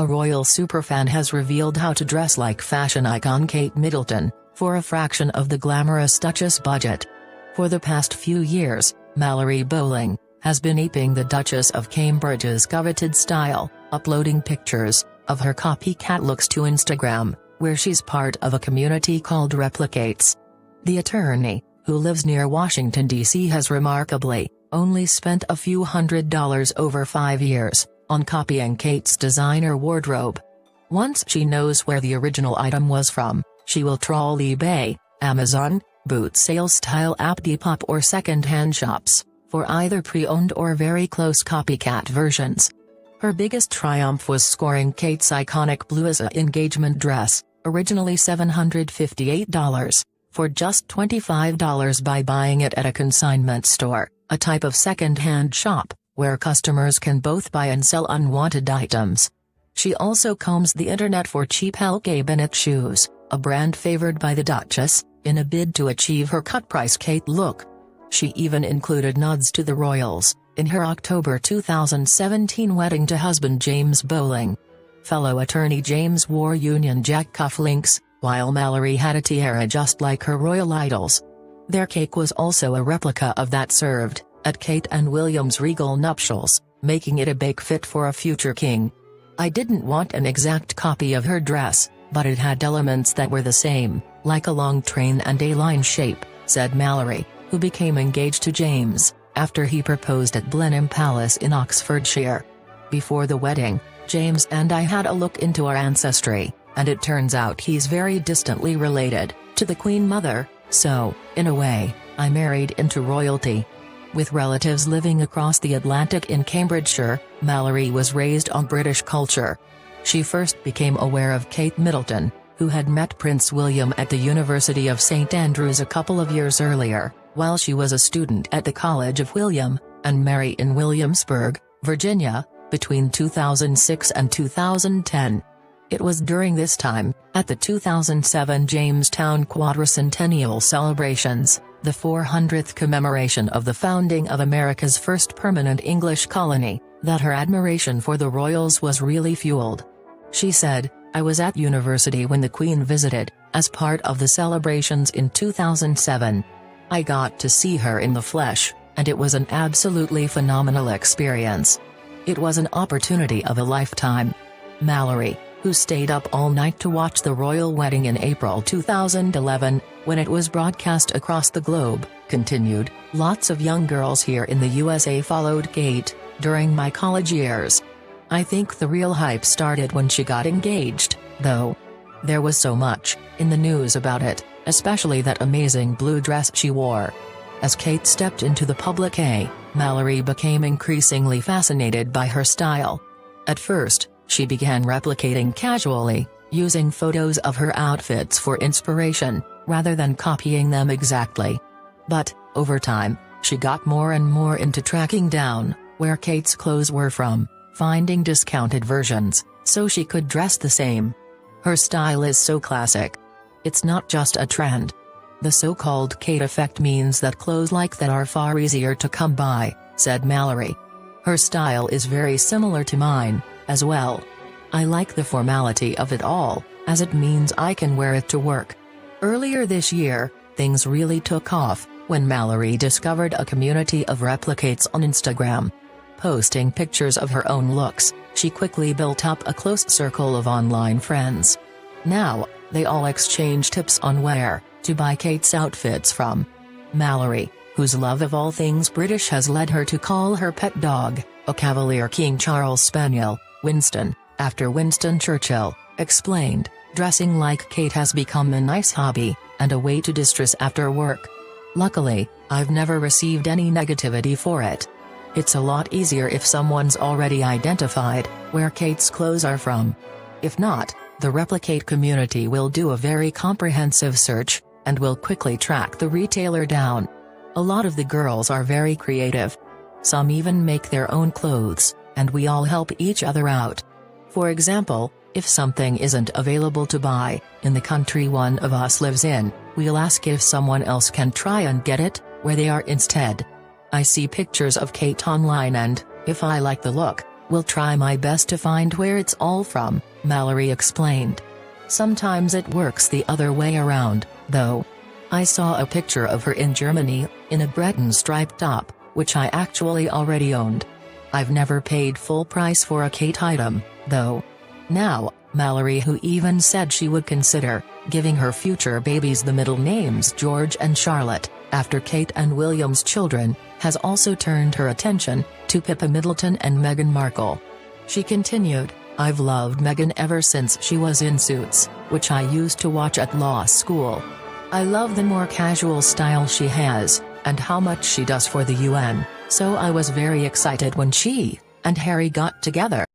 A royal superfan has revealed how to dress like fashion icon Kate Middleton, for a fraction of the glamorous Duchess budget. For the past few years, Mallory Bowling has been aping the Duchess of Cambridge's coveted style, uploading pictures of her copycat looks to Instagram, where she's part of a community called repli-Kates. The attorney, who lives near Washington, D.C., has remarkably only spent a few $100s over 5 years on copying Kate's designer wardrobe. Once she knows where the original item was from, she will trawl eBay, Amazon, boot sale style app Depop or second-hand shops for either pre-owned or very close copycat versions. Her biggest triumph was scoring Kate's iconic blue engagement dress, originally $758, for just $25 by buying it at a consignment store, a type of second-hand shop where customers can both buy and sell unwanted items. She also combs the internet for cheap Kate Bennett shoes, a brand favored by the Duchess, in a bid to achieve her cut-price Kate look. She even included nods to the royals in her October 2017 wedding to husband James Bowling. Fellow attorney James wore Union Jack cufflinks, while Mallory had a tiara just like her royal idols. Their cake was also a replica of that served at Kate and William's regal nuptials, making it a bake fit for a future king. "I didn't want an exact copy of her dress, but it had elements that were the same, like a long train and A-line shape," said Mallory, who became engaged to James after he proposed at Blenheim Palace in Oxfordshire. "Before the wedding, James and I had a look into our ancestry, and it turns out he's very distantly related to the Queen Mother, so, in a way, I married into royalty." With relatives living across the Atlantic in Cambridgeshire, Mallory was raised on British culture. She first became aware of Kate Middleton, who had met Prince William at the University of St Andrews a couple of years earlier, while she was a student at the College of William and Mary in Williamsburg, Virginia, between 2006 and 2010. It was during this time, at the 2007 Jamestown Quadricentennial celebrations, the 400th commemoration of the founding of America's first permanent English colony, that her admiration for the royals was really fueled. She said, "I was at university when the Queen visited, as part of the celebrations in 2007. I got to see her in the flesh, and it was an absolutely phenomenal experience. It was an opportunity of a lifetime." Mallory, who stayed up all night to watch the royal wedding in April 2011, when it was broadcast across the globe, continued, "Lots of young girls here in the USA followed Kate during my college years. I think the real hype started when she got engaged, though. There was so much in the news about it, especially that amazing blue dress she wore." As Kate stepped into the public eye, Mallory became increasingly fascinated by her style. At first, she began replicating casually, using photos of her outfits for inspiration, rather than copying them exactly. But, over time, she got more and more into tracking down where Kate's clothes were from, finding discounted versions, so she could dress the same. Her style is so classic. It's not just a trend. The so-called Kate effect means that clothes like that are far easier to come by, said Mallory. "Her style is very similar to mine, as well. I like the formality of it all, as it means I can wear it to work." Earlier this year, things really took off when Mallory discovered a community of repli-Kates on Instagram. Posting pictures of her own looks, she quickly built up a close circle of online friends. Now, they all exchange tips on where to buy Kate's outfits from. Mallory, whose love of all things British has led her to call her pet dog, a Cavalier King Charles Spaniel, Winston, after Winston Churchill, explained, "Dressing like Kate has become a nice hobby, and a way to distress after work. Luckily, I've never received any negativity for it. It's a lot easier if someone's already identified where Kate's clothes are from. If not, the repli-Kate community will do a very comprehensive search, and will quickly track the retailer down. A lot of the girls are very creative. Some even make their own clothes, and we all help each other out. For example, if something isn't available to buy in the country one of us lives in, we'll ask if someone else can try and get it where they are instead. I see pictures of Kate online and, if I like the look, Will try my best to find where it's all from, Mallory explained. Sometimes it works the other way around, though. I saw a picture of her in Germany, in a Breton striped top, which I actually already owned. I've never paid full price for a Kate item, though. Now, Mallory, who even said she would consider giving her future babies the middle names George and Charlotte, after Kate and William's children, has also turned her attention to Pippa Middleton and Meghan Markle. She continued, "I've loved Meghan ever since she was in Suits, which I used to watch at law school. I love the more casual style she has, and how much she does for the UN, so I was very excited when she and Harry got together."